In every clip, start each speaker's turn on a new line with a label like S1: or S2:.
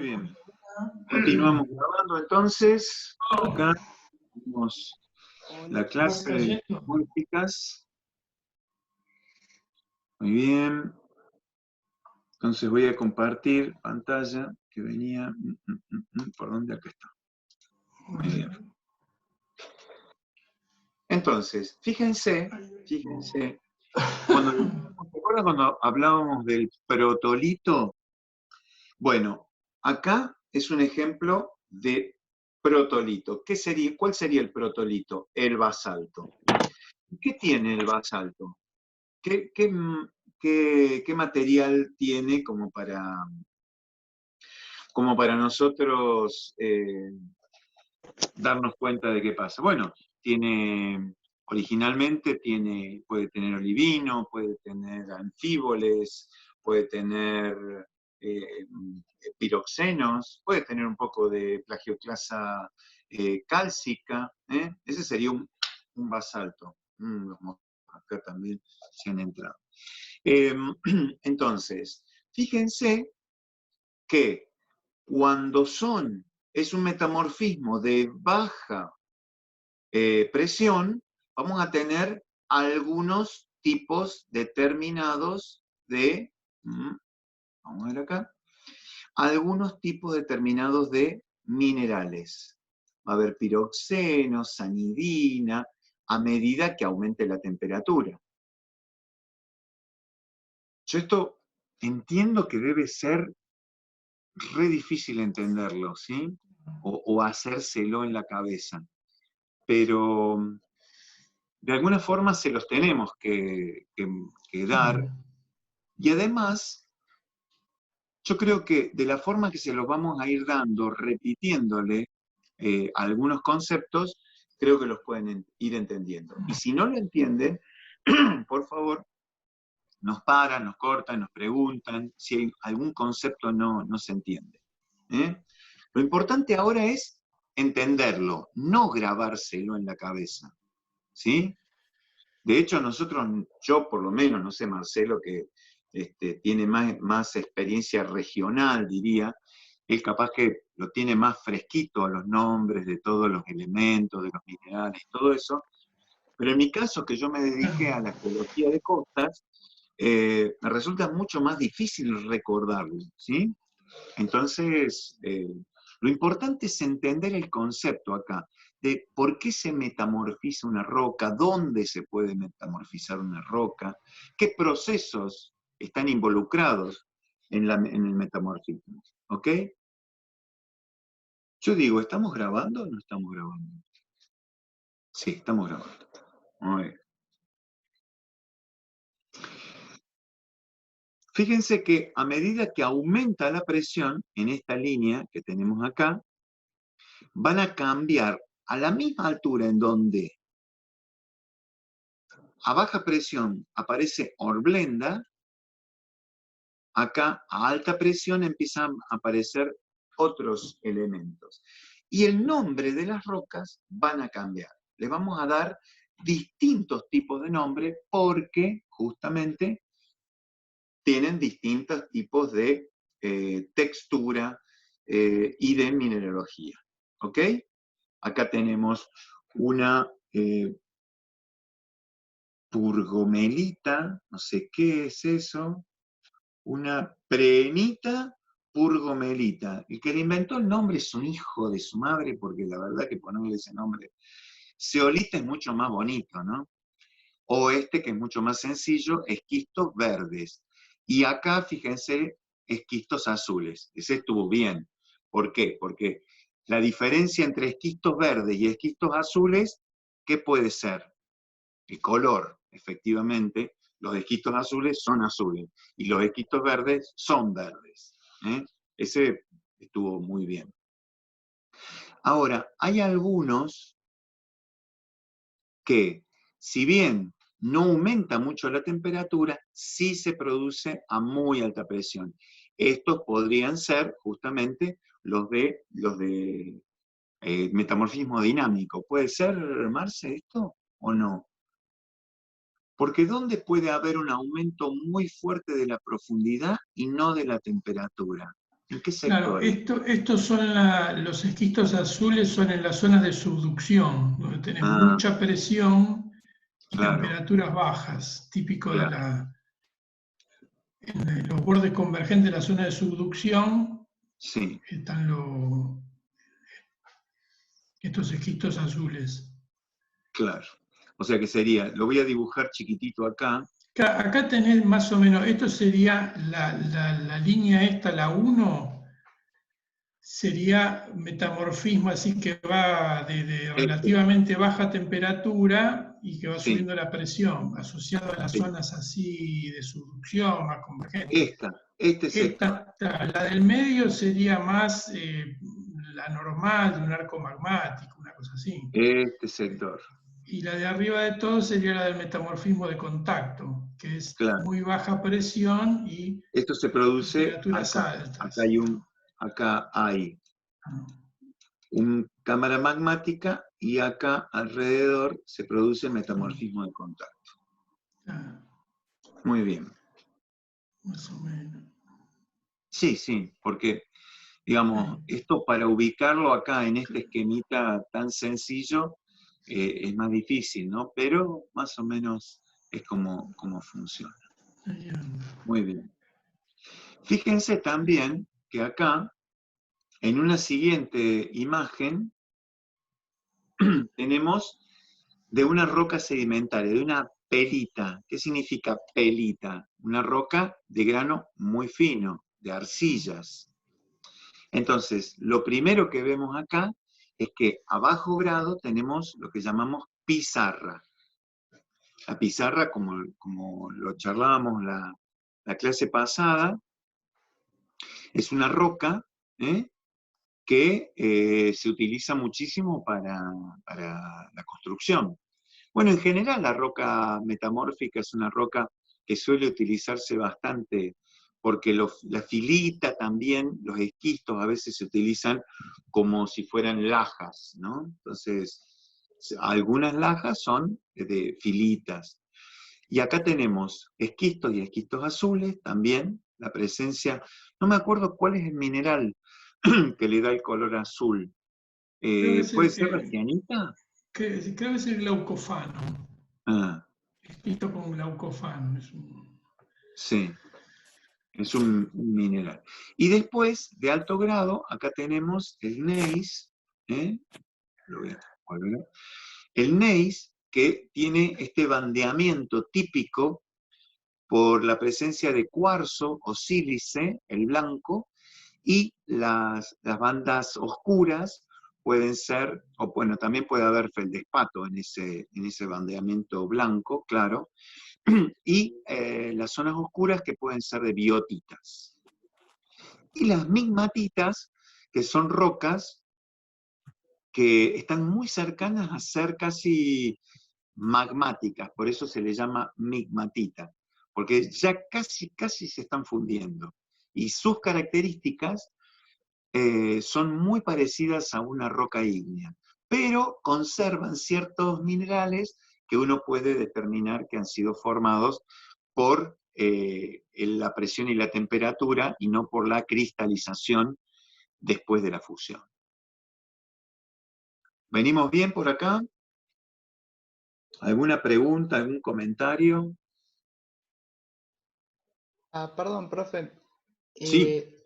S1: bien. Continuamos grabando entonces. Acá tenemos la clase de metamórficas. Muy bien. Entonces voy a compartir pantalla que venía. ¿Por dónde? Acá está. Muy bien. Entonces, fíjense, ¿se acuerdan cuando hablábamos del protolito? Bueno, acá es un ejemplo de protolito. ¿Cuál sería el protolito? El basalto. ¿Qué tiene el basalto? ¿Qué material tiene como para nosotros darnos cuenta de qué pasa? Bueno, originalmente puede tener olivino, puede tener anfíboles, puede tener piroxenos, puede tener un poco de plagioclasa cálcica. Ese sería un basalto. Acá también se han entrado. Entonces, fíjense que cuando es un metamorfismo de baja presión, vamos a tener algunos tipos determinados vamos a ver acá, algunos tipos determinados de minerales. Va a haber piroxeno, sanidina, a medida que aumente la temperatura. Yo esto entiendo que debe ser re difícil entenderlo, ¿sí? O hacérselo en la cabeza. Pero de alguna forma se los tenemos que dar. Y además, yo creo que de la forma que se los vamos a ir dando, repitiéndole algunos conceptos, creo que los pueden ir entendiendo. Y si no lo entienden, por favor, nos paran, nos cortan, nos preguntan si hay algún concepto no se entiende. Lo importante ahora es entenderlo, no grabárselo en la cabeza. ¿Sí? De hecho, yo por lo menos, no sé, Marcelo, que tiene más experiencia regional, diría, él capaz que lo tiene más fresquito a los nombres de todos los elementos, de los minerales, todo eso. Pero en mi caso, que yo me dediqué a la geología de costas, me resulta mucho más difícil recordarlo, ¿sí? Entonces, lo importante es entender el concepto acá, de por qué se metamorfiza una roca, dónde se puede metamorfizar una roca, qué procesos están involucrados en el metamorfismo, ¿ok? Yo digo, ¿estamos grabando o no estamos grabando? Sí, estamos grabando. Muy bien. Fíjense que a medida que aumenta la presión en esta línea que tenemos acá, van a cambiar a la misma altura en donde a baja presión aparece horblenda, acá a alta presión empiezan a aparecer otros elementos. Y el nombre de las rocas van a cambiar. Les vamos a dar distintos tipos de nombre porque justamente tienen distintos tipos de textura y de mineralogía. ¿Ok? Acá tenemos una purgomelita, no sé qué es eso, una prehnita purgomelita. El que le inventó el nombre es un hijo de su madre, porque la verdad que ponerle ese nombre, zeolita es mucho más bonito, ¿no? O que es mucho más sencillo, esquistos verdes. Y acá, fíjense, esquistos azules. Ese estuvo bien. ¿Por qué? Porque la diferencia entre esquistos verdes y esquistos azules, ¿qué puede ser? El color, efectivamente. Los esquistos azules son azules y los esquistos verdes son verdes. Ese estuvo muy bien. Ahora, hay algunos que, si bien no aumenta mucho la temperatura, sí se produce a muy alta presión. Estos podrían ser justamente los de metamorfismo dinámico. ¿Puede ser, Marce, esto o no? Porque ¿dónde puede haber un aumento muy fuerte de la profundidad y no de la temperatura? ¿En qué
S2: Claro,
S1: sectores?
S2: estos son los esquistos azules, son en las zonas de subducción, donde tenés
S1: Ah,
S2: mucha presión y
S1: claro,
S2: temperaturas bajas, típico de
S1: claro.
S2: en los bordes convergentes de la zona de subducción
S1: Sí,
S2: están estos esquistos azules.
S1: claro. O sea que sería, lo voy a dibujar chiquitito acá.
S2: Acá tenés más o menos, esto sería la línea esta, la 1, sería metamorfismo, así que va de
S1: Este,
S2: relativamente baja temperatura y que va
S1: sí,
S2: subiendo la presión, asociado a las
S1: sí.
S2: zonas así de subducción, más convergentes.
S1: Este sector.
S2: Esta, la del medio sería más la normal de un arco magmático, una cosa así.
S1: Este sector.
S2: Y la de arriba de todo sería la del metamorfismo de contacto, que es
S1: Claro.
S2: muy baja presión y
S1: Esto se produce
S2: temperaturas
S1: acá. Acá
S2: altas.
S1: hay acá hay una cámara magmática y acá alrededor se produce metamorfismo de contacto.
S2: Ah,
S1: Muy bien.
S2: más o menos.
S1: Sí, sí, porque, digamos, esto para ubicarlo acá en este esquemita tan sencillo es más difícil, ¿no? Pero más o menos es como funciona. Muy bien. Fíjense también que acá, en una siguiente imagen, tenemos de una roca sedimentaria, de una pelita. ¿Qué significa pelita? Una roca de grano muy fino, de arcillas. Entonces, lo primero que vemos acá es que a bajo grado tenemos lo que llamamos pizarra. La pizarra, como lo charlábamos la clase pasada, es una roca que se utiliza muchísimo para la construcción. Bueno, en general la roca metamórfica es una roca que suele utilizarse bastante porque la filita también, los esquistos a veces se utilizan como si fueran lajas, ¿no? Entonces, algunas lajas son de filitas. Y acá tenemos esquistos y esquistos azules también, la presencia, no me acuerdo cuál es el mineral que le da el color azul.
S2: Creo que es
S1: ¿Puede ser la cianita?
S2: creo que es el glaucofano.
S1: Ah,
S2: Escrito con glaucofano.
S1: sí. Es un mineral. Y después, de alto grado, acá tenemos el gneiss, ¿eh? Lo voy a volver el gneiss, que tiene este bandeamiento típico por la presencia de cuarzo o sílice, el blanco, y las bandas oscuras pueden ser, o bueno, también puede haber feldespato en ese bandeamiento blanco, claro, y las zonas oscuras que pueden ser de biotitas. Y las migmatitas, que son rocas que están muy cercanas a ser casi magmáticas, por eso se le llama migmatita, porque ya casi se están fundiendo. Y sus características son muy parecidas a una roca ígnea, pero conservan ciertos minerales que uno puede determinar que han sido formados por la presión y la temperatura y no por la cristalización después de la fusión. ¿Venimos bien por acá? ¿Alguna pregunta, algún comentario?
S3: Perdón, profe.
S1: Sí,
S3: Eh,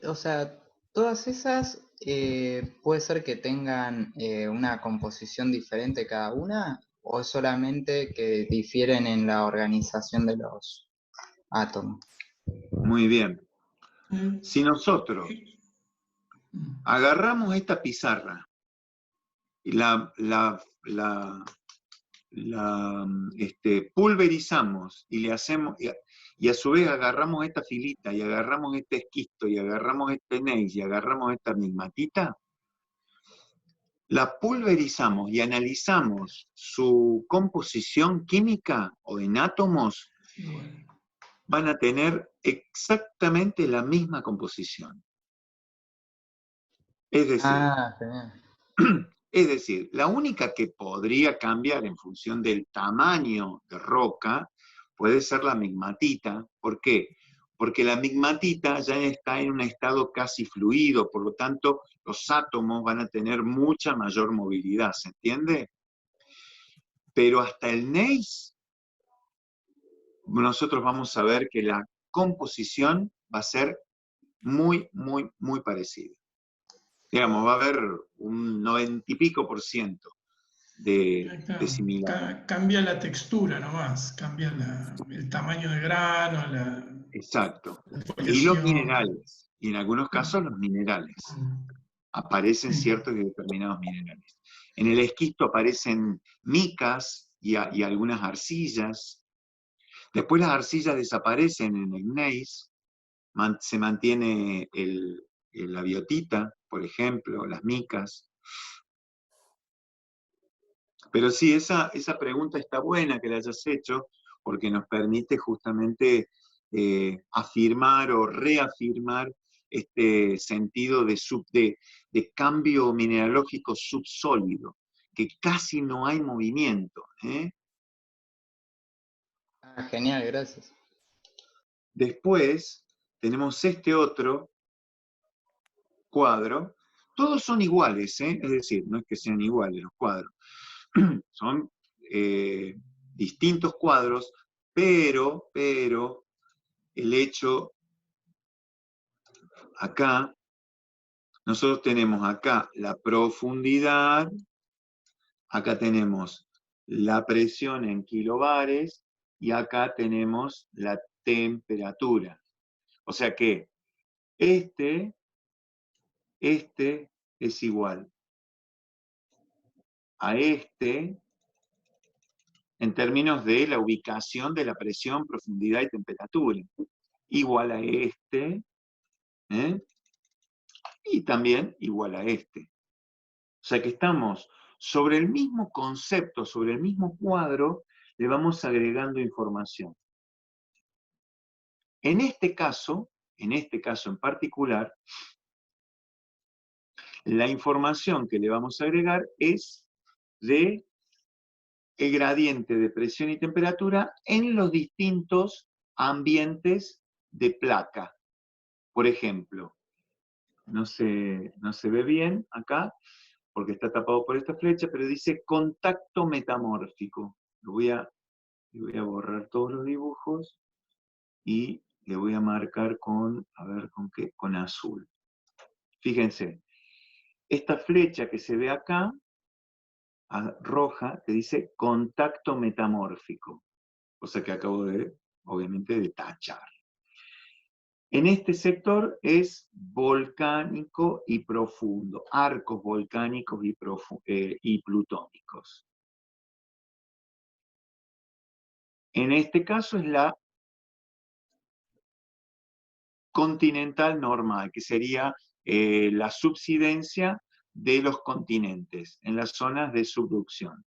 S3: o sea, todas esas puede ser que tengan una composición diferente cada una, o solamente que difieren en la organización de los átomos.
S1: muy bien.
S2: Eh,
S1: Si nosotros
S2: eh,
S1: agarramos esta pizarra y la pulverizamos y le hacemos, y a su vez agarramos esta filita y agarramos este esquisto y agarramos este gneiss y agarramos esta migmatita, la pulverizamos y analizamos su composición química o en átomos,
S2: igual.
S1: van a tener exactamente la misma composición. Es decir,
S3: Genial.
S1: es decir, la única que podría cambiar en función del tamaño de roca puede ser la migmatita. ¿Por qué? porque la migmatita ya está en un estado casi fluido, por lo tanto los átomos van a tener mucha mayor movilidad, ¿se entiende? Pero hasta el gneiss, nosotros vamos a ver que la composición va a ser muy, muy, muy parecida. Digamos, va a haber un 90 y pico % de similaridad.
S2: Cambia la textura nomás, cambia el tamaño de grano,
S1: Exacto.
S2: la
S1: Y los
S2: foliación.
S1: minerales, y en algunos casos los minerales. Aparecen
S2: Sí.
S1: ciertos y determinados minerales. En el esquisto aparecen micas y algunas arcillas. Después las arcillas desaparecen en el gneiss, se mantiene la biotita, por ejemplo, las micas. Pero sí, esa pregunta está buena que la hayas hecho, porque nos permite justamente afirmar o reafirmar este sentido de cambio mineralógico subsólido, que casi no hay movimiento.
S3: Ah, genial, gracias.
S1: Después tenemos este otro cuadro. Todos son iguales, es decir, no es que sean iguales los cuadros. Son distintos cuadros, pero el hecho, acá, nosotros tenemos acá la profundidad, acá tenemos la presión en kilobares, y acá tenemos la temperatura. O sea que este es igual a este en términos de la ubicación de la presión, profundidad y temperatura. Igual a este, y también igual a este. O sea que estamos sobre el mismo concepto, sobre el mismo cuadro, le vamos agregando información. En este caso en particular, la información que le vamos a agregar es de el gradiente de presión y temperatura en los distintos ambientes de placa. Por ejemplo, no se ve bien acá, porque está tapado por esta flecha, pero dice contacto metamórfico. Voy a borrar todos los dibujos y le voy a marcar con, a ver, ¿con qué? Con azul. Fíjense, esta flecha que se ve acá, roja, te dice contacto metamórfico, cosa que acabo de, obviamente, de tachar. En este sector es volcánico y profundo, arcos volcánicos y plutónicos. En este caso es la continental normal, que sería la subsidencia de los continentes en las zonas de subducción.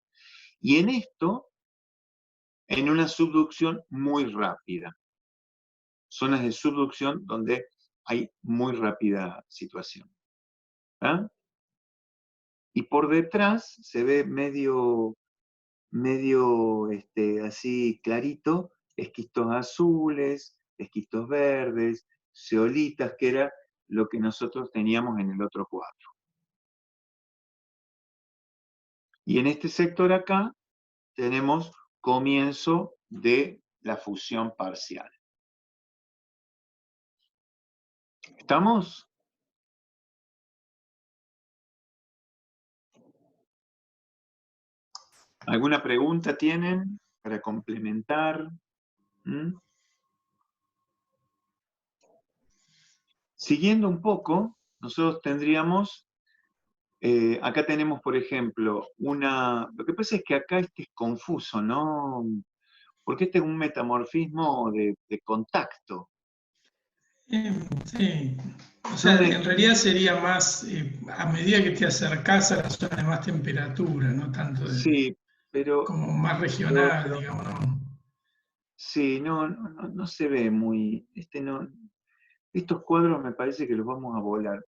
S1: Y en esto, en una subducción muy rápida. Zonas de subducción donde hay muy rápida situación. ¿Ah? Y por detrás se ve medio así clarito, esquistos azules, esquistos verdes, zeolitas, que era lo que nosotros teníamos en el otro cuadro. Y en este sector acá tenemos comienzo de la fusión parcial. ¿Estamos? ¿Alguna pregunta tienen para complementar? Siguiendo un poco, nosotros tendríamos, acá tenemos, por ejemplo, lo que pasa es que acá este es confuso, ¿no? Porque este es un metamorfismo de contacto.
S2: Sí, o sea, en realidad sería más, a medida que te acercás a la zona de más temperatura, no tanto
S1: Sí, pero...
S2: como más regional, digamos, ¿no?
S1: Sí, no se ve muy... estos cuadros me parece que los vamos a volar.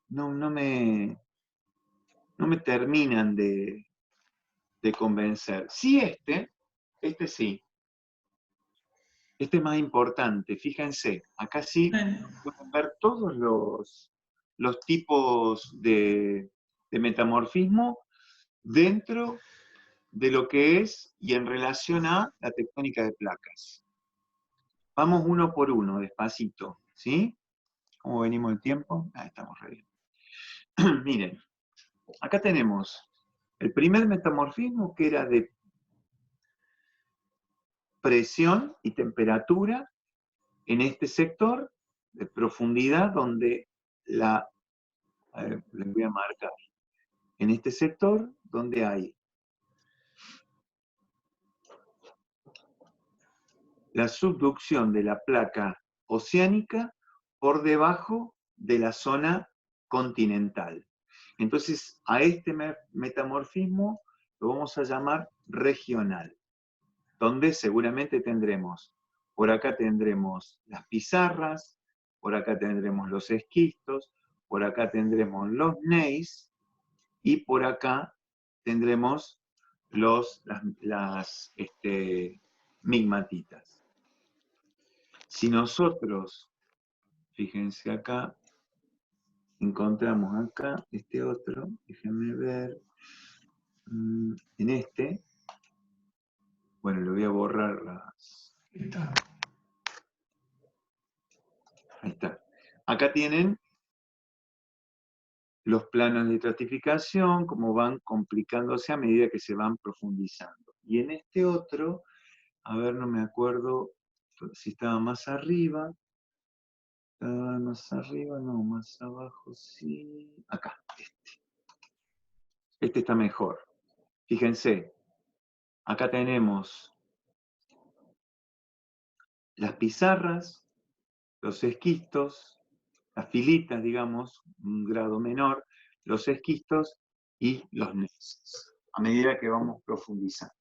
S1: No me terminan de convencer. Sí, este sí. Este es más importante, fíjense, acá sí pueden ver todos los tipos de metamorfismo dentro de lo que es y en relación a la tectónica de placas. Vamos uno por uno, despacito, ¿sí? ¿Cómo venimos el tiempo? Ah, estamos re bien. Miren, acá tenemos el primer metamorfismo que era de presión y temperatura en este sector de profundidad donde les voy a marcar, en este sector donde hay la subducción de la placa oceánica por debajo de la zona continental. Entonces, a este metamorfismo lo vamos a llamar regional, donde seguramente tendremos, por acá tendremos las pizarras, por acá tendremos los esquistos, por acá tendremos los gneiss, y por acá tendremos las migmatitas. Si nosotros, fíjense acá, encontramos acá este otro, déjenme ver, en este, bueno, le voy a borrar las... Ahí está. Acá tienen los planos de estratificación, cómo van complicándose a medida que se van profundizando. Y en este otro, a ver, no me acuerdo si estaba más arriba. Más arriba, no, más abajo, sí. Acá, este. Este está mejor. Fíjense, acá tenemos las pizarras, los esquistos, las filitas, digamos, un grado menor, los esquistos y los gneiss, a medida que vamos profundizando.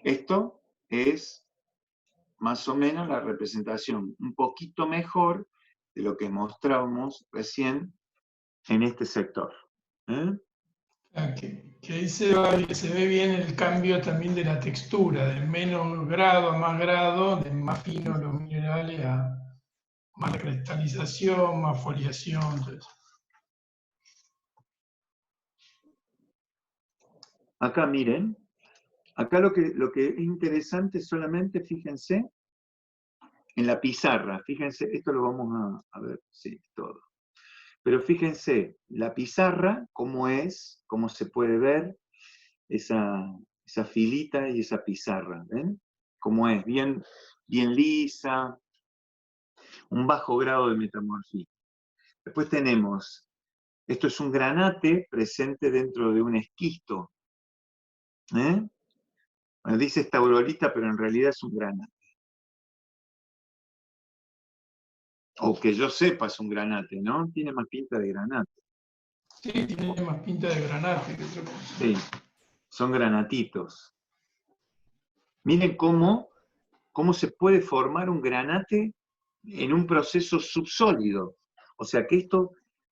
S1: Esto es más o menos la representación un poquito mejor de lo que mostrábamos recién en este sector.
S2: Que ahí se ve bien el cambio también de la textura, de menos grado a más grado, de más fino los minerales a más cristalización, más foliación. Entonces.
S1: Acá miren, acá lo que es interesante solamente, fíjense, en la pizarra, fíjense, esto lo vamos a ver, sí, todo. Pero fíjense, la pizarra, cómo es, cómo se puede ver esa filita y esa pizarra, ¿ven? Cómo es, bien lisa, un bajo grado de metamorfismo. Después tenemos, esto es un granate presente dentro de un esquisto. Bueno, dice estaurolita, pero en realidad es un granate. O que yo sepa es un granate, ¿no? Tiene más pinta de granate.
S2: Sí, tiene más pinta de granate que otra cosa.
S1: Sí, son granatitos. Miren cómo se puede formar un granate en un proceso subsólido. O sea que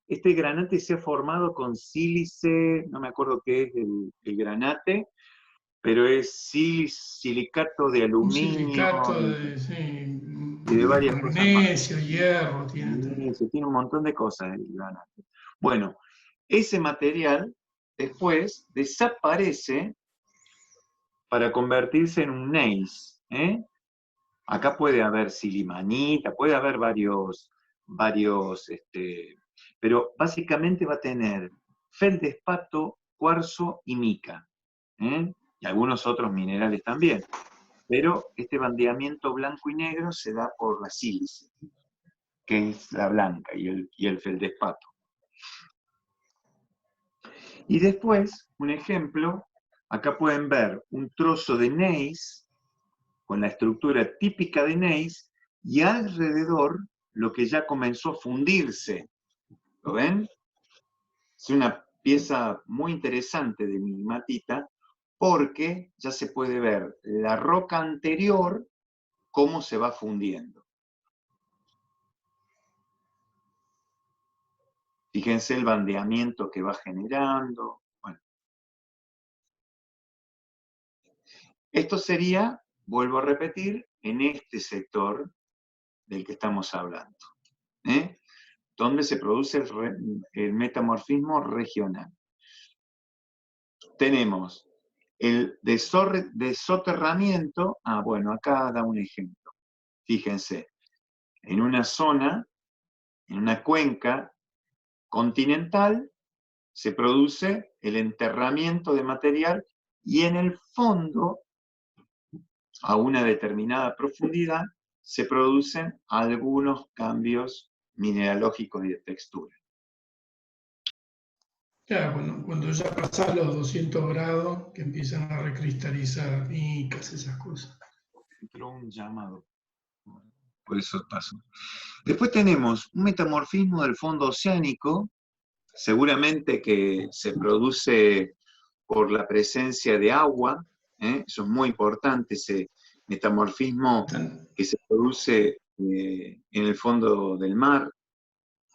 S1: este granate se ha formado con sílice, no me acuerdo qué es el granate, pero es silicato de
S2: Un
S1: aluminio
S2: silicato
S1: y de varias cosas más.
S2: magnesio, hierro, tiene
S1: Tiene un montón de cosas el granate. Bueno, ese material después desaparece para convertirse en un gneiss. Acá puede haber silimanita, puede haber varios, pero básicamente va a tener feldespato, cuarzo y mica, y algunos otros minerales también. Pero este bandeamiento blanco y negro se da por la sílice, que es la blanca, y el feldespato. Y después, un ejemplo, acá pueden ver un trozo de gneiss, con la estructura típica de gneiss, y alrededor lo que ya comenzó a fundirse. ¿Lo ven? Es una pieza muy interesante de migmatita, porque ya se puede ver la roca anterior cómo se va fundiendo. Fíjense el bandeamiento que va generando. Bueno. Esto sería vuelvo a repetir, en este sector del que estamos hablando, ¿eh? Donde se produce el metamorfismo regional. Tenemos el desoterramiento, bueno, acá da un ejemplo. Fíjense, en una zona, en una cuenca continental, se produce el enterramiento de material y en el fondo, a una determinada profundidad, se producen algunos cambios mineralógicos y de textura.
S2: Claro, cuando ya pasas los 200 grados, que empiezan a recristalizar micas, esas cosas.
S1: Entró un llamado, por eso pasó. Después tenemos un metamorfismo del fondo oceánico, seguramente que se produce por la presencia de agua, eso es muy importante, ese metamorfismo que se produce en el fondo del mar.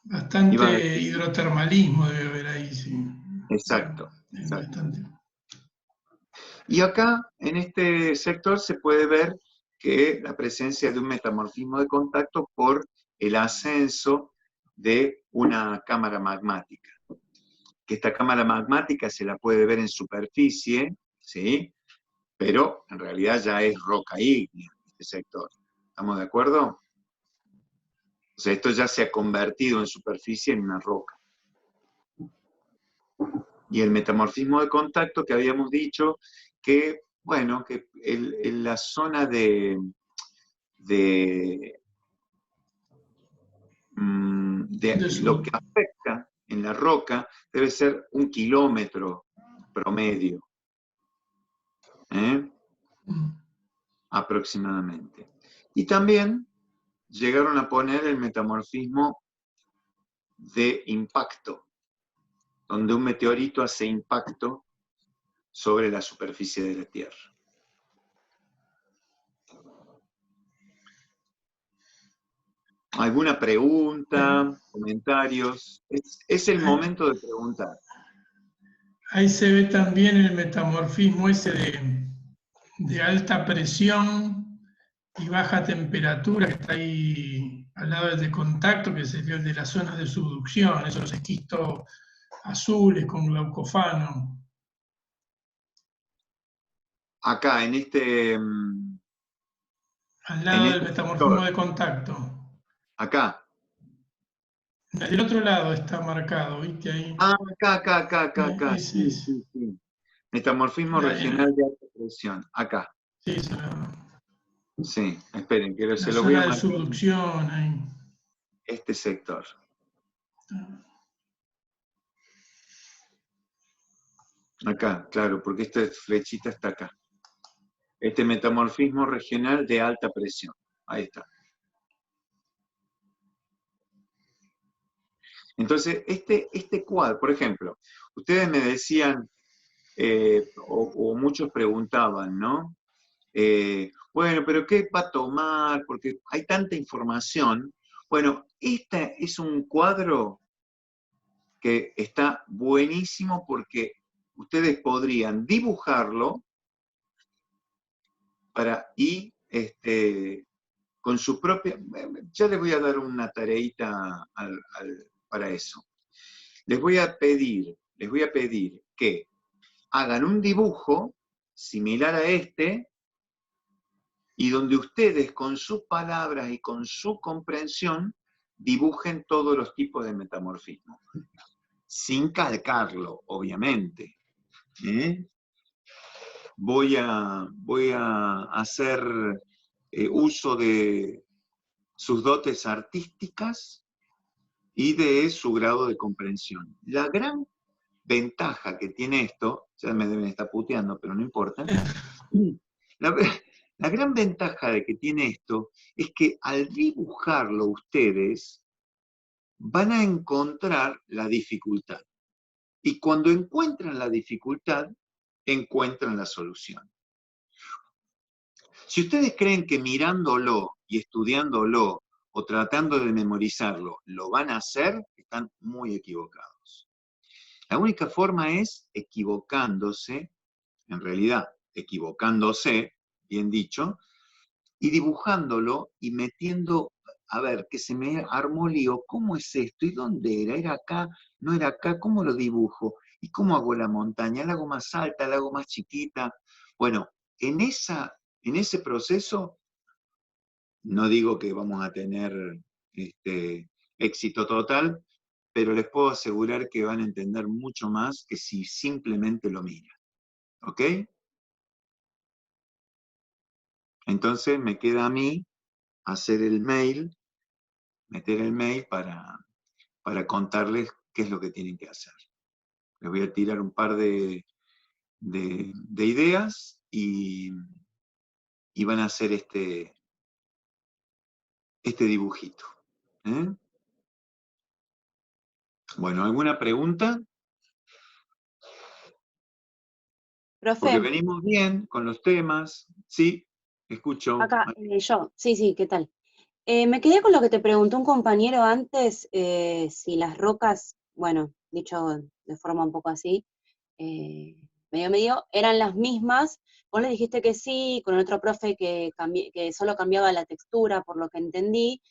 S2: Bastante hidrotermalismo debe haber ahí, sí.
S1: Exacto.
S2: Bastante.
S1: Y acá, en este sector, se puede ver que la presencia de un metamorfismo de contacto por el ascenso de una cámara magmática. Que esta cámara magmática se la puede ver en superficie, ¿sí? Pero en realidad ya es roca ígnea, este sector. ¿Estamos de acuerdo? O sea, esto ya se ha convertido en superficie en una roca. Y el metamorfismo de contacto que habíamos dicho que, bueno, que en la zona de lo que afecta en la roca debe ser 1 kilómetro promedio, aproximadamente. Y también llegaron a poner el metamorfismo de impacto, donde un meteorito hace impacto sobre la superficie de la Tierra. ¿Alguna pregunta? ¿Comentarios? Es el momento de preguntar.
S2: Ahí se ve también el metamorfismo ese de alta presión y baja temperatura que está ahí al lado del de contacto, que sería el de las zonas de subducción, esos esquistos azules con glaucofano.
S1: Acá, en este...
S2: Al lado del metamorfismo de contacto.
S1: Acá.
S2: Del otro lado está marcado, ¿viste ahí?
S1: Acá. Sí. Metamorfismo regional de alta presión. Acá.
S2: Sí,
S1: sí, esperen, que se lo
S2: voy a marcar. La zona de subducción ahí.
S1: Este sector. Acá, claro, porque esta flechita está acá. Este metamorfismo regional de alta presión. Ahí está. Entonces, este cuadro, por ejemplo, ustedes me decían, o muchos preguntaban, ¿no? Bueno, pero ¿qué va a tomar? Porque hay tanta información. Bueno, este es un cuadro que está buenísimo porque ustedes podrían dibujarlo y con su propia... Ya les voy a dar una tareita para eso. Les voy a pedir que hagan un dibujo similar a este y donde ustedes con sus palabras y con su comprensión dibujen todos los tipos de metamorfismo. Sin calcarlo, obviamente. Voy a hacer uso de sus dotes artísticas y de su grado de comprensión. La gran ventaja que tiene esto, ya me deben estar puteando, pero no importa, la gran ventaja de que tiene esto es que al dibujarlo ustedes van a encontrar la dificultad. Y cuando encuentran la dificultad, encuentran la solución. Si ustedes creen que mirándolo y estudiándolo o tratando de memorizarlo lo van a hacer, están muy equivocados. La única forma es equivocándose, en realidad equivocándose, bien dicho, y dibujándolo y metiendo, a ver, que se me armó lío, ¿cómo es esto? ¿Y dónde era? ¿Era acá? ¿No era acá? ¿Cómo lo dibujo? ¿Y cómo hago la montaña? ¿La hago más alta? ¿La hago más chiquita? Bueno, en ese proceso, no digo que vamos a tener éxito total, pero les puedo asegurar que van a entender mucho más que si simplemente lo miran. ¿Ok? Entonces me queda a mí hacer el mail, meter el mail para contarles qué es lo que tienen que hacer. Les voy a tirar un par de ideas y van a hacer este dibujito. ¿Eh? Bueno, ¿alguna pregunta? Porque
S4: Profe,
S1: venimos bien con los temas. Sí, escucho.
S4: acá yo, sí, ¿qué tal? Me quedé con lo que te preguntó un compañero antes, si las rocas, bueno, dicho de forma un poco así, medio, eran las mismas. Vos le dijiste que sí, con el otro profe que solo cambiaba la textura, por lo que entendí,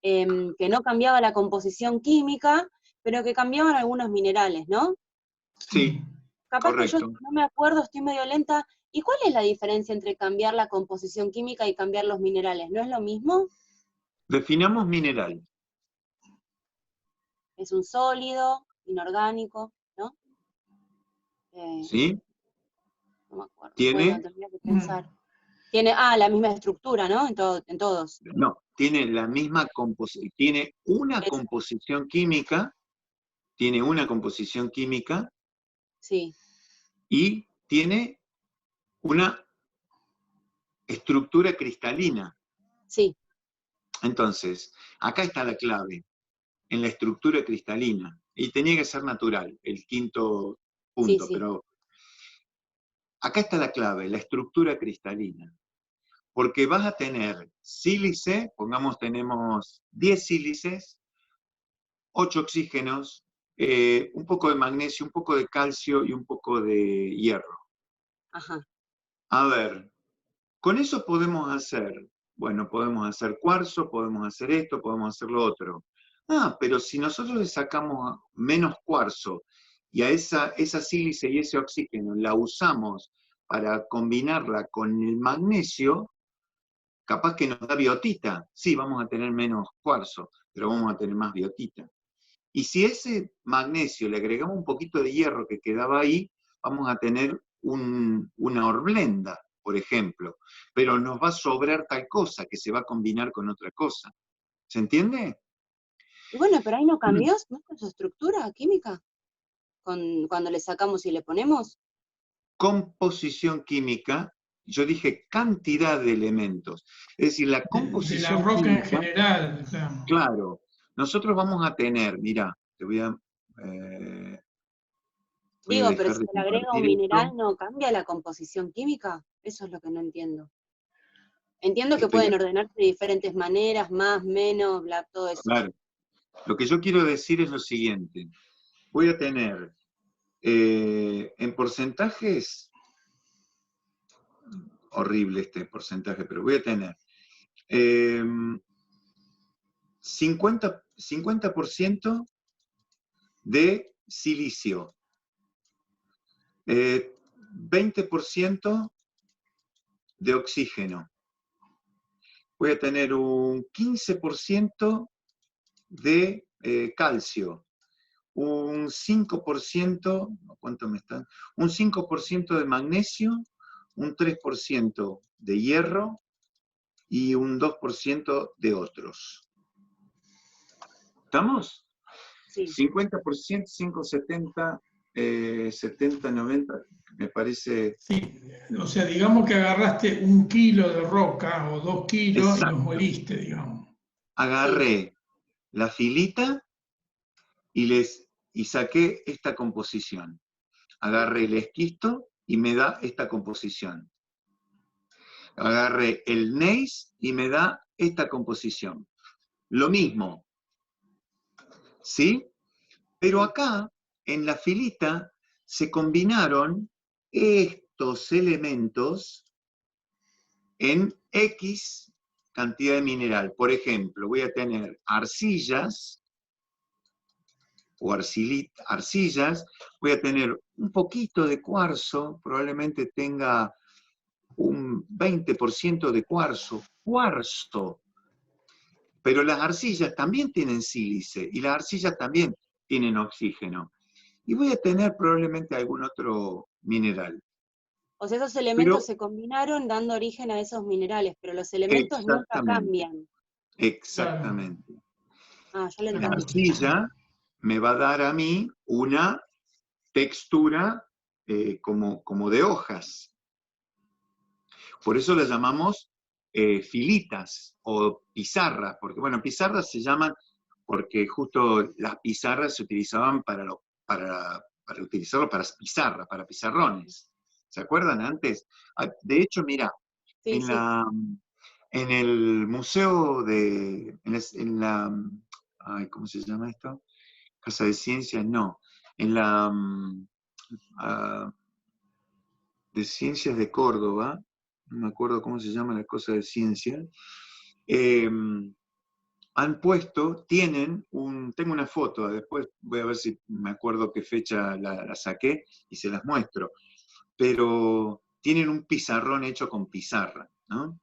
S4: que no cambiaba la composición química, pero que cambiaban algunos minerales, ¿no?
S1: Sí,
S4: Capaz que yo
S1: correcto.
S4: no me acuerdo, estoy medio lenta. ¿Y cuál es la diferencia entre cambiar la composición química y cambiar los minerales? ¿No es lo mismo?
S1: Definamos mineral.
S4: Es un sólido, inorgánico, ¿no? Eh,
S1: ¿Sí?
S4: no me acuerdo. Bueno,
S1: Tiene,
S4: tendría que pensar. Tiene, la misma estructura, ¿no? En todos.
S1: no, tiene la misma composición, tiene una
S4: Eso,
S1: composición química, tiene una composición química
S4: sí,
S1: y tiene una estructura cristalina.
S4: sí,
S1: Entonces, acá está la clave, en la estructura cristalina. Y tenía que ser natural, el quinto
S4: sí,
S1: punto,
S4: sí.
S1: pero acá está la clave, la estructura cristalina. Porque vas a tener sílice, pongamos tenemos 10 sílices, 8 oxígenos, un poco de magnesio, un poco de calcio y un poco de hierro.
S4: Ajá.
S1: A ver, con eso podemos hacer, bueno, podemos hacer cuarzo, podemos hacer esto, podemos hacer lo otro. Pero si nosotros le sacamos menos cuarzo y a esa sílice y ese oxígeno la usamos para combinarla con el magnesio, capaz que nos da biotita. Sí, vamos a tener menos cuarzo, pero vamos a tener más biotita. Y si ese magnesio le agregamos un poquito de hierro que quedaba ahí, vamos a tener una horblenda, por ejemplo. Pero nos va a sobrar tal cosa que se va a combinar con otra cosa. ¿Se entiende?
S4: Y bueno, pero ahí no cambió, ¿no? Con su estructura química, cuando le sacamos y le ponemos.
S1: Composición química, yo dije cantidad de elementos. Es decir, la
S2: De la
S1: composición
S2: roca en
S1: química,
S2: general, claro.
S1: claro, nosotros vamos a tener, mira, te voy a
S4: Digo, pero
S1: dejar
S4: si
S1: de
S4: se le agrega un
S1: compartir esto.
S4: mineral, ¿no cambia la composición química? Eso es lo que no entiendo. Entiendo que
S1: Estoy,
S4: pueden ordenarse de diferentes maneras, más, menos, bla, todo eso.
S1: claro. Lo que yo quiero decir es lo siguiente. Voy a tener en porcentajes, horrible este porcentaje, pero voy a tener 50% de silicio, 20% de oxígeno, voy a tener un 15% de calcio, un 5%, ¿cuánto me están? Un 5% de magnesio, un 3% de hierro y un 2% de otros. ¿Estamos?
S4: Sí.
S1: 50%, 5, 70, 70, 90, me parece
S2: Sí, o sea, digamos que agarraste 1 kilo de roca o 2 kilos y los
S1: exacto.
S2: moliste, digamos.
S4: Sí.
S1: Agarré la filita y saqué esta composición. Agarré el esquisto y me da esta composición. Agarré el neis y me da esta composición. Lo mismo, ¿sí? Pero
S4: Sí.
S1: acá, en la filita, se combinaron estos elementos en X cantidad de mineral. Por ejemplo, voy a tener arcillas, o arcillas, voy a tener un poquito de cuarzo, probablemente tenga un 20% de cuarzo, pero las arcillas también tienen sílice, y las arcillas también tienen oxígeno. Y voy a tener probablemente algún otro mineral.
S4: O sea, esos elementos
S1: Pero
S4: se combinaron dando origen a esos minerales, pero los elementos nunca
S1: exactamente,
S4: cambian.
S1: exactamente.
S4: Ah, ya lo
S1: La
S4: entendí.
S1: arcilla me va a dar a mí una textura como de hojas. Por eso las llamamos filitas o pizarras, porque bueno, pizarras se llaman porque justo las pizarras se utilizaban para utilizarlo para pizarras, para pizarrones. ¿Se acuerdan antes? De hecho, mira,
S4: Sí,
S1: en
S4: sí.
S1: en el museo en la, ay, ¿cómo se llama esto? Casa de Ciencias, no. En la ah, de Ciencias de Córdoba, no me acuerdo cómo se llama la cosa de ciencia, han puesto, tengo una foto, después voy a ver si me acuerdo qué fecha la saqué y se las muestro, pero tienen un pizarrón hecho con pizarra, ¿no?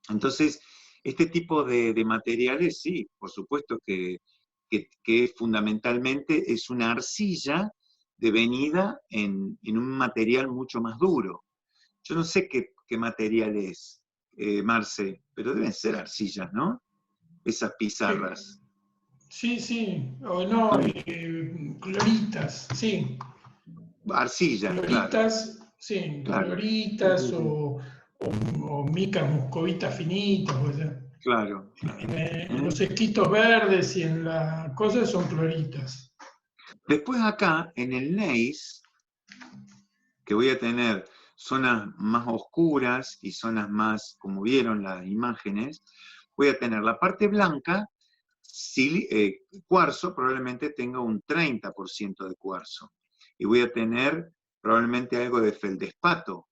S1: Entonces, este tipo de materiales, sí, por supuesto que fundamentalmente es una arcilla devenida en un material mucho más duro. Yo no sé qué material es, Marce, pero deben ser arcillas, ¿no? Esas pizarras.
S2: Sí, sí, o no, cloritas, sí.
S1: Arcillas, claro,
S2: Cloritas, sí,
S1: claro. Sí,
S2: cloritas
S1: sí, sí.
S2: o micas muscovitas finitas, pues,
S1: Claro, claro.
S2: en los esquitos verdes y en las cosas son cloritas.
S1: Después acá, en el gneiss, que voy a tener zonas más oscuras y zonas más, como vieron las imágenes, voy a tener la parte blanca, cuarzo, probablemente tenga un 30% de cuarzo. Y voy a tener probablemente algo de feldespato.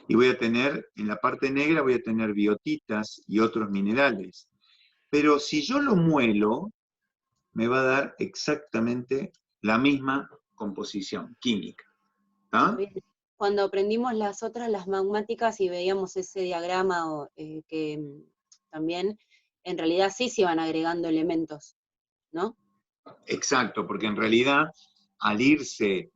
S1: Y voy a tener, en la parte negra voy a tener biotitas y otros minerales. Pero si yo lo muelo, me va a dar exactamente la misma composición química.
S4: Está
S1: ¿Ah?
S4: bien. Cuando aprendimos las otras, las magmáticas, y veíamos ese diagrama que también, en realidad sí se iban agregando elementos, ¿no?
S1: Exacto, porque en realidad al irse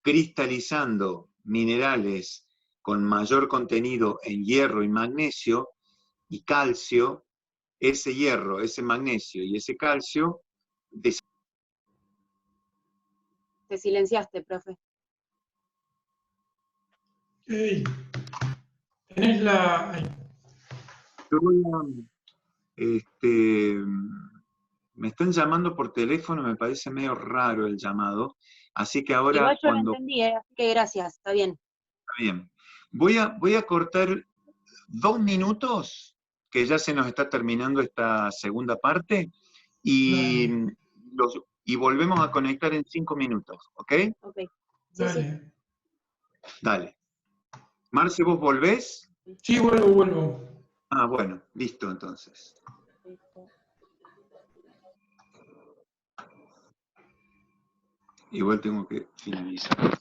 S1: cristalizando minerales con mayor contenido en hierro y magnesio y calcio, ese hierro, ese magnesio y ese calcio
S4: Te silenciaste, profe.
S2: Ey, tenés la... ay,
S1: este, me están llamando por teléfono, me parece medio raro el llamado, así que ahora
S4: Igual yo lo
S1: cuando...
S4: entendí, así que gracias, está bien.
S1: Bien, voy a cortar 2 minutos, que ya se nos está terminando esta segunda parte, y,
S2: dale,
S1: y volvemos a conectar en 5 minutos, ¿ok?
S4: Ok. Sí, sí.
S2: dale.
S1: Dale. Marce, ¿vos volvés?
S2: Sí, vuelvo.
S1: Ah, bueno, listo entonces. Igual tengo que finalizar.